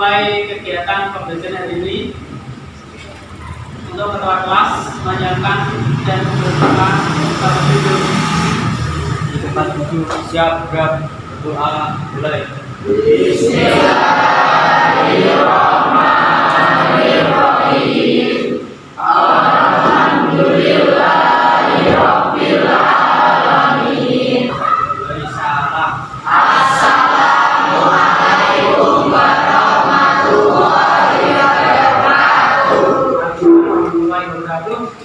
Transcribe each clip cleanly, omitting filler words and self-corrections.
memulai kegiatan pembelajaran hari ini, untuk ketua kelas menyiapkan dan berdoa terlebih dahulu. Di tempat duduk siap gerak doa mulai. Bismillahirrahmanirrahim. Alhamdulillahirabbil alamin. Salam. Assalamualaikum warahmatullahi wabarakatuh.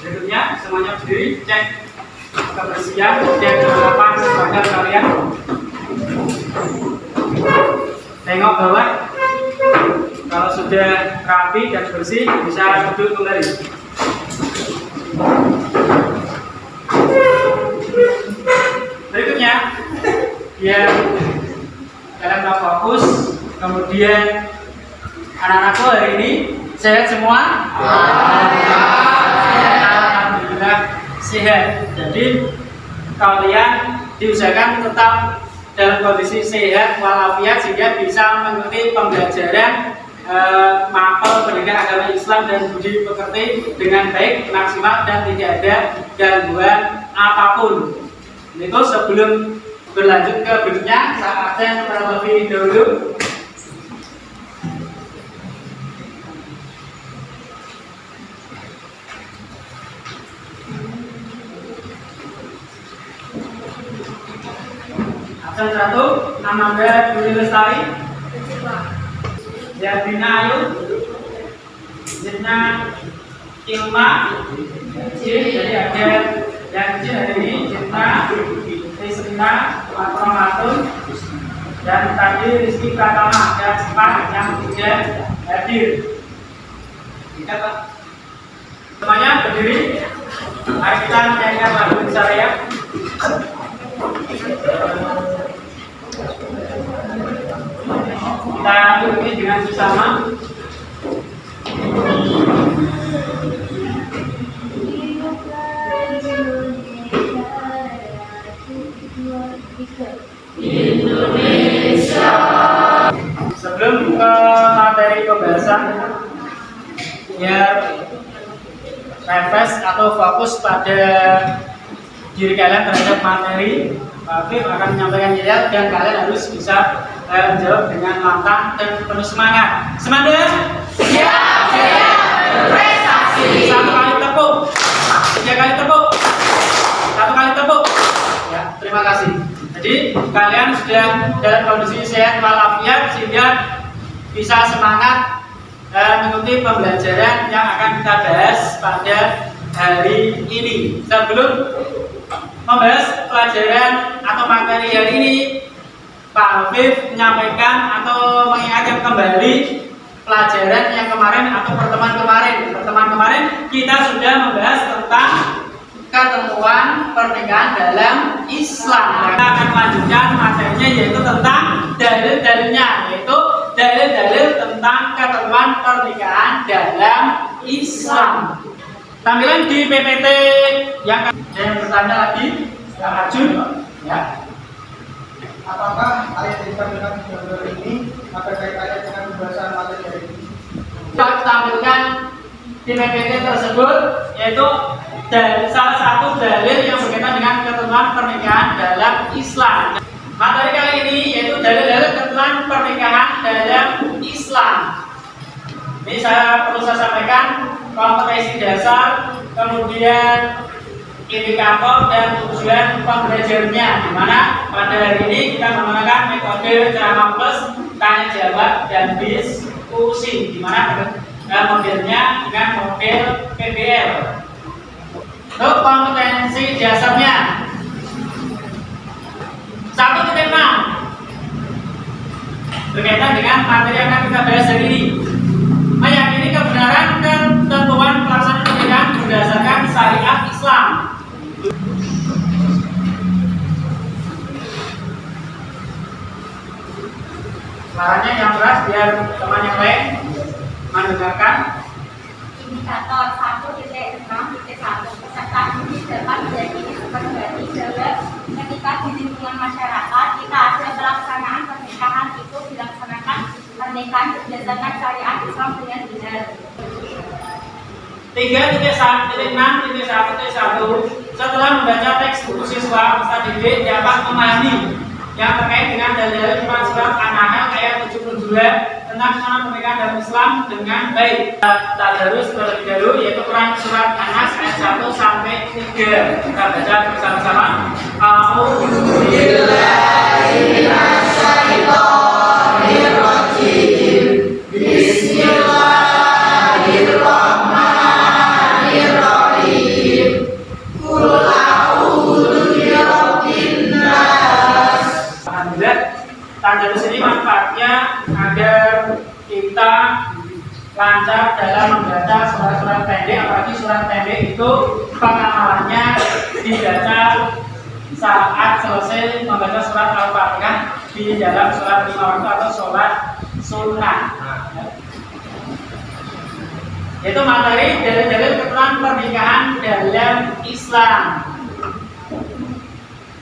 Berikutnya semuanya berdiri, cek kebersihan dan kesiapan seragam kalian. Tengok bawah. Kalau sudah rapi dan bersih, bisa duduk kembali. Berikutnya, biar kalian mau fokus. Kemudian anak-anakku hari ini sehat semua? Alhamdulillah sehat. Jadi kalian diusahakan tetap dalam kondisi sehat walafiat sehingga bisa mengikuti pembelajaran mapel pendidikan agama Islam dan budi pekerti dengan baik, maksimal dan tidak ada gangguan apapun. Itu sebelum berlanjut ke berikutnya, saya absen terlebih dahulu. Absen 1, Amanda Dwi Lestari, Yadina Ayu, Zidna Ilma, jadi ada yang kecil hari ini, Zidna, Rizkina, Matron, dan tadi Rizky Pratama dan Pak yang tidak hadir. Semuanya berdiri. Mari kita menyanyikan lagu Insyaallah. Kita duduk dengan sesama. Indonesia. Sebelum ke materi pembahasan, biar refresh atau fokus pada diri kalian terhadap materi, Pak Afif akan menyampaikan nilai dan kalian harus bisa menjawab dengan lantang dan penuh semangat. Semangat! Siap, berprestasi. 1 kali tepuk, 3 kali tepuk, 1 kali tepuk. Ya, terima kasih. Jadi kalian sudah dalam kondisi sehat walafiat sehingga bisa semangat mengikuti pembelajaran yang akan kita bahas pada hari ini. Sebelum membahas pelajaran atau materi hari ini, Pak Afif menyampaikan atau mengingatkan kembali pelajaran yang kemarin atau pertemuan kemarin. Pertemuan kemarin kita sudah membahas tentang ketentuan pernikahan dalam Islam. Kita akan melanjutkan materinya yaitu tentang dalil-dalilnya, yaitu dalil-dalil tentang ketentuan pernikahan dalam Islam. Tampilan di PPT yang bertanya lagi, Pak Arjun, ya. Apakah ayat yang ditampilkan di gambar ini ada kaitannya dengan pembahasan materi hari ini? Kita tampilkan di PPT tersebut yaitu salah satu dalil yang berkaitan dengan ketentuan pernikahan dalam Islam. Materi kali ini yaitu dalil-dalil ketentuan pernikahan dalam Islam. Ini perlu saya sampaikan kompetensi dasar, kemudian indikator dan tujuan pembelajarannya, di mana pada hari ini kita menggunakan metode ceramah plus, tanya jawab dan diskusi, di mana modelnya dengan model PBL. Untuk kompetensi dasarnya 1.6 berkaitan dengan materi yang akan kita bahas hari ini, meyakini kebenaran ketentuan pelaksanaan pernikahan berdasarkan syariat Islam. Suaranya yang keras biar teman yang lain mendengarkan. Indikator 1.6.1 peserta didik dapat diyakini sebagai bahwa ketika di lingkungan masyarakat kita ada pelaksanaan pernikahan itu dilaksanakan pada pernikahan berdasarkan syariat Islam dengan benar. 3.6.1.1 setelah membaca teks buku siswa, peserta didik dapat memahami yang terkait dengan dalil Quran surat An-Nahl ayat 72 tentang sunnah pernikahan dalam Islam dengan baik. Tadarus terlebih dahulu yaitu Quran surat An-Nas ayat 1 sampai 3. Kita baca bersama-sama. Tadarus ini manfaatnya agar kita lancar dalam membaca surat-surat pendek, apalagi surat pendek itu pengamalannya dibaca saat selesai membaca surat Al-Fatihah di dalam surat 5 waktu atau sholat sunnah. Itu materi dalil-dalil ketentuan pernikahan dalam Islam.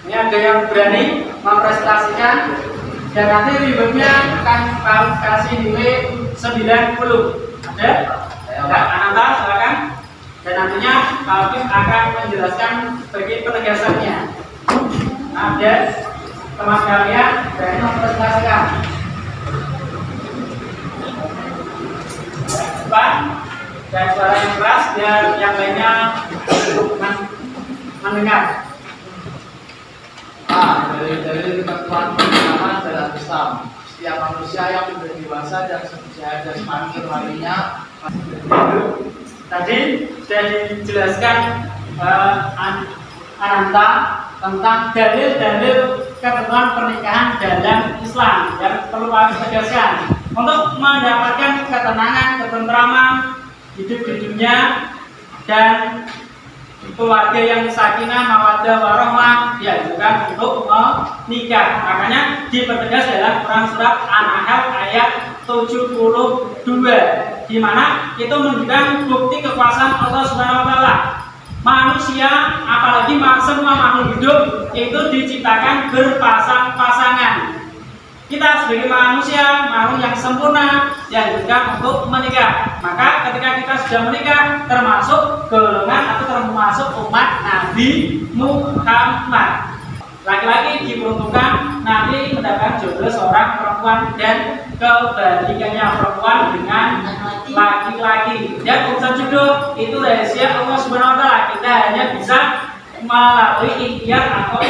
Ini ada yang berani mempresentasikan. Dan nanti ribetnya akan kasih nilai 90. Ada? Enggak, Ananta silakan. Dan nantinya Alvin akan menjelaskan sebagai penegasannya. Ada teman kalian berani mempresentasikan. Cepat dan suara yang keras biar yang lainnya mendengar. Dari ketentuan pernikahan dalam Islam, setiap manusia yang sudah dewasa dan sesuai jasmani rohaninya. Tadi sudah dijelaskan Ananta tentang dalil-dalil ketentuan pernikahan dalam Islam yang perlu kami tegaskan untuk mendapatkan ketenangan, ketentraman hidup di dunia dan keluarga yang sakinah, mawaddah, warahmah dianjurkan untuk menikah. Makanya dipertegas dalam Quran surat An-Nahl ayat 72, di mana itu menunjukkan bukti kekuasaan Allah Subhanahu wa taala. Manusia, apalagi semua makhluk hidup itu diciptakan berpasang-pasangan. Kita sebagai manusia, makhluk yang sempurna, dianjurkan untuk menikah. Maka ketika kita sudah menikah, termasuk golongan atau termasuk umat Nabi Muhammad. Laki-laki diperuntukkan nanti mendapat jodoh seorang perempuan dan kebalikannya perempuan dengan laki-laki. Dan urusan jodoh itu rahasia Allah Subhanahu wa taala. Kita hanya bisa melalui ikhtiar atau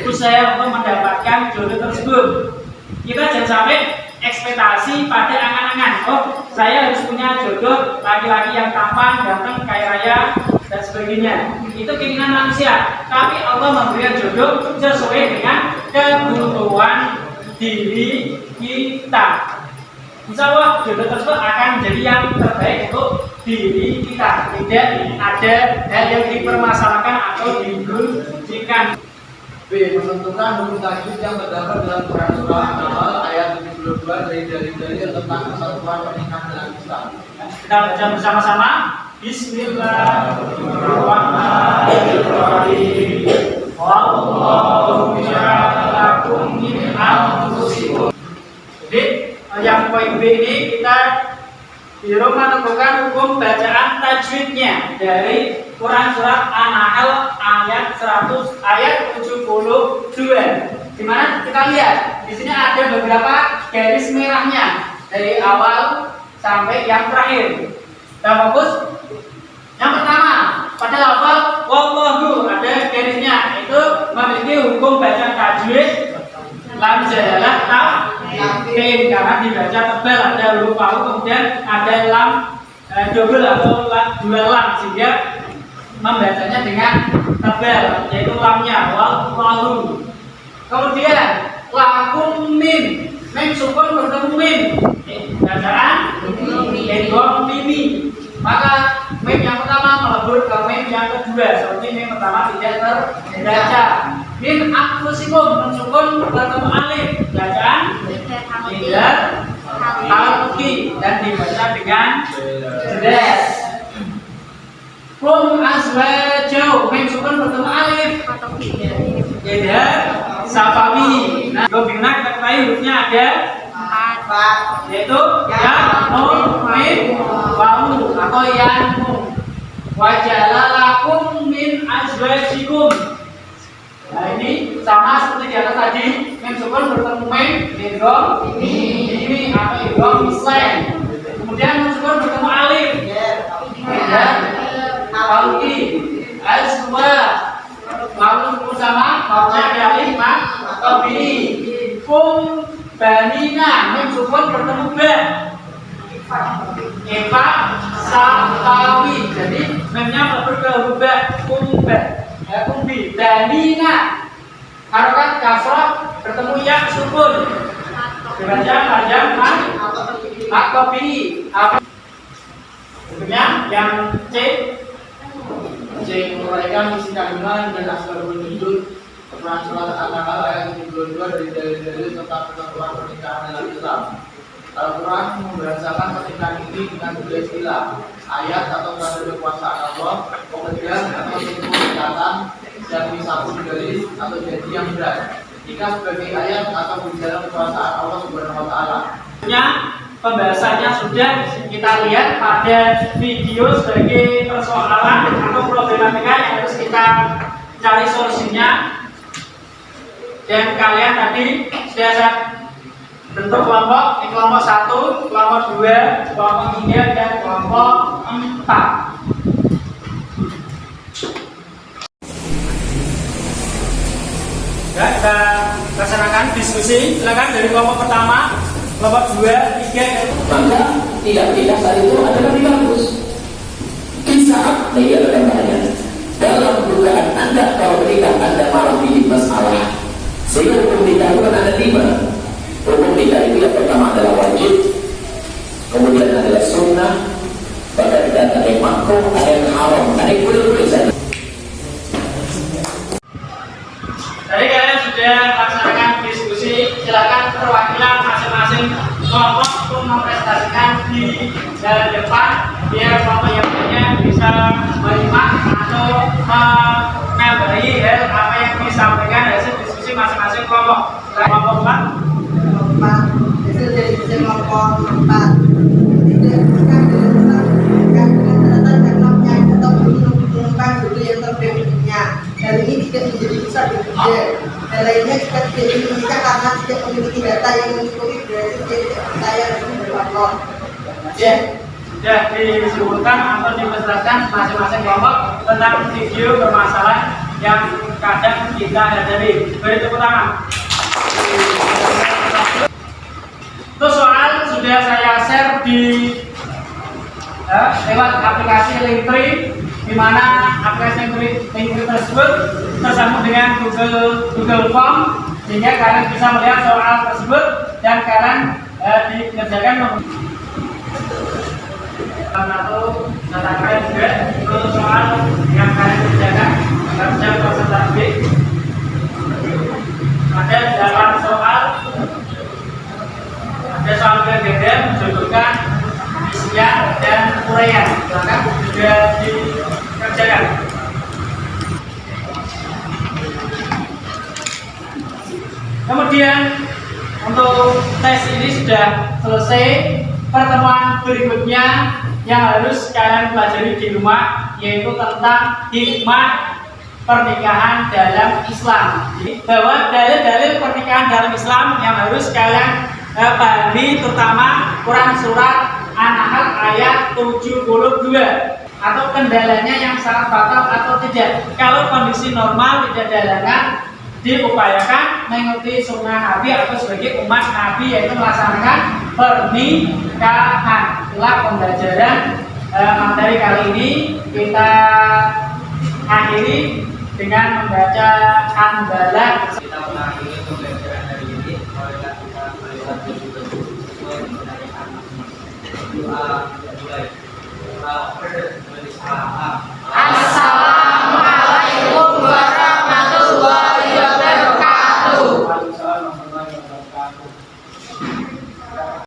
usaha untuk mendapatkan jodoh tersebut. Kita jangan sampai ekspektasi pada angan-angan. Oh, saya harus punya jodoh laki-laki yang tampan, ganteng, kaya raya, dan sebagainya. Itu keinginan manusia. Tapi Allah memberikan jodoh sesuai dengan kebutuhan diri kita. Insya Allah jodoh tersebut akan menjadi yang terbaik untuk diri kita. Tidak ada hal yang dipermasalahkan atau digunjingkan. B. Menentukan hukum tajwid yang terdapat dalam Quran surah An-Nahl ayat 72 dari dalil-dalil tentang kesatuan pernikahan dalam Islam. Kita baca bersama-sama. Bismillahirrahmanirrahim. Wallahu ja'ala lakum min anfusikum. Jadi yang poin B ini kita Biro menentukan hukum bacaan tajwidnya dari Quran surat An-Nahl ayat 72. Di mana kita lihat di sini ada beberapa garis merahnya dari awal sampai yang terakhir. Kita fokus. Yang pertama pada lafal wallahu ada garisnya, itu memiliki hukum bacaan tajwid lam jalalah ta'in karena dibaca tebal, ada huruf wawu kemudian ada lam double atau dua lam sehingga membacanya dengan tebal yaitu lamnya wallahu. Kemudian lakum min sukun bertemu min bacaan idgham mimi, maka mim yang pertama melebur ke mim yang kedua seperti mim pertama tidak terbaca. Min anfusikum mensukun bertemu alif bacaan tidak alki dan dibaca dengan jelas. Kum azwajau mim sukun bertemu alif tidak safawi. Nah, gobina kita ketahui hurufnya ada yaitu ya nun mim wau atau yanmu wajalalakum min azwajikum. Nah ini sama seperti di atas tadi, mim sukun bertemu mim idgham ini atau idgham mislen. Kemudian mim sukun bertemu alif dan alki azwa lalu sukun sama maunya ada alif atau bini kum banina mim sukun bertemu ba Eva Sakawi, jadi memnya berubah huruf kumbi banina harokat kasrah bertemu ya sukun dibaca panjang makobi berikutnya yang C menguraikan isi kandungan dan asbabul nuzul Quran surat An-Nahl ayat 72 dari dalil-dalil tentang ketentuan pernikahan dalam Islam. Al-Quran membahasakan pernikahan ini dengan dua istilah, ayat atau tanda kekuasaan Allah, pekerjaan atau sebuah ikatan yang disambung garis atau janji yang berat. Nikah sebagai ayat atau bicara kekuasaan Allah Subhanahu wa taala. Pembahasannya sudah kita lihat pada video sebagai persoalan atau problematika yang harus kita cari solusinya. Dan kalian tadi sudah saya bentuk kelompok, ini kelompok 1, kelompok 2, kelompok 3, dan kelompok 4. Ya, kita laksanakan diskusi. Silakan dari kelompok pertama, kelompok 2, 3, dan maka tidak saat itu adalah lebih bagus. Kisah media banyak dalam dugaan Anda kalau menikah Anda malah bikin masalah. Sehingga hukum nikah itu kan ada 5. Hukum nikah itu yang pertama adalah wajib, kemudian adalah sunnah, bahkan tidak ada yang makruh, ada yang haram, ada yang boleh-boleh saja. Tadi kalian sudah laksanakan diskusi. Silakan perwakilan masing-masing kelompok untuk mempresentasikan di depan biar kelompok yang punya bisa menyimak atau menambahi hal apa yang disampaikan hasil diskusi masing-masing kelompok. Kelompok 4. Hasil dari kelompok 4. Tidak bukan dengan catatan teknologinya atau mengumumkan judul yang terbaiknya. Hal ini tidak menjadi besar di kerja. Dan lainnya jika tidak dimiliki karena tidak memiliki data yang mencukupi berarti tidak percaya dan berpakor. Ya, sudah disebutkan atau dijelaskan masing-masing kelompok tentang video bermasalah yang kadang kita hadapi. Beri tepuk tangan. Itu soal sudah saya share di lewat aplikasi Linktree, di mana aplikasi Linktree tersebut tersambung dengan Google Form, sehingga kalian bisa melihat soal tersebut dan kalian dikerjakan atau katakan juga untuk soal yang kalian kerjakan dalam jam konsentrasi. Ada 8 soal. Ada soal gender menjudulkan isian dan uraian. Silakan sudah dikerjakan. Kemudian untuk tes ini sudah selesai. Pertemuan berikutnya yang harus kalian pelajari di rumah yaitu tentang hikmah pernikahan dalam Islam. Bahwa dalil-dalil pernikahan dalam Islam yang harus kalian pahami, terutama Quran surat An-Nahl ayat 72, atau kendalanya yang sangat fatal atau tidak. Kalau kondisi normal tidak ada halangan, diupayakan mengikuti sunnah Nabi atau sebagai umat Nabi, yaitu melaksanakan pernikahan. Itulah pembelajaran materi kali ini. Kita akhiri dengan membaca Hamdalah. Kita mengakhiri pembelajaran hari ini. Marilah kita melihat sesuai mengenai doa mulai.